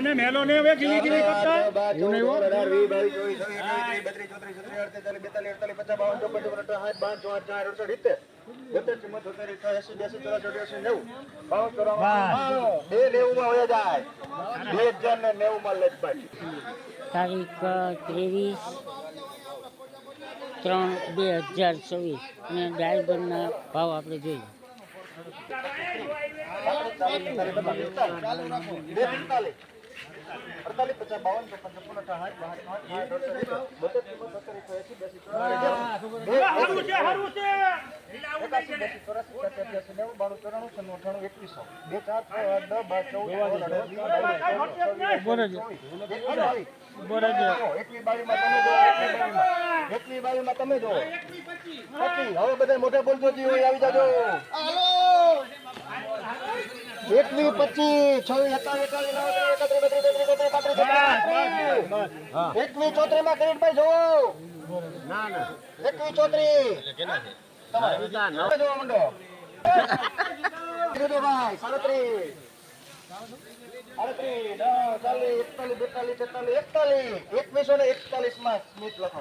ને મેલો ને હવે ગીલી ગીલી કરતા એવું નહીં હો 23/3/2024 અને ડાયબરના ભાવ આપણે જોઈએ. તમે જો હવે બધા મોટા બોલજો આવી જાજો 21, 25, 26, 34 માં કિરીટભાઈ જોવો 21, 34 જોવા માંડો 37, 38, 39, 40, 41, 42, 43, 41 માં સ્મિત લખો.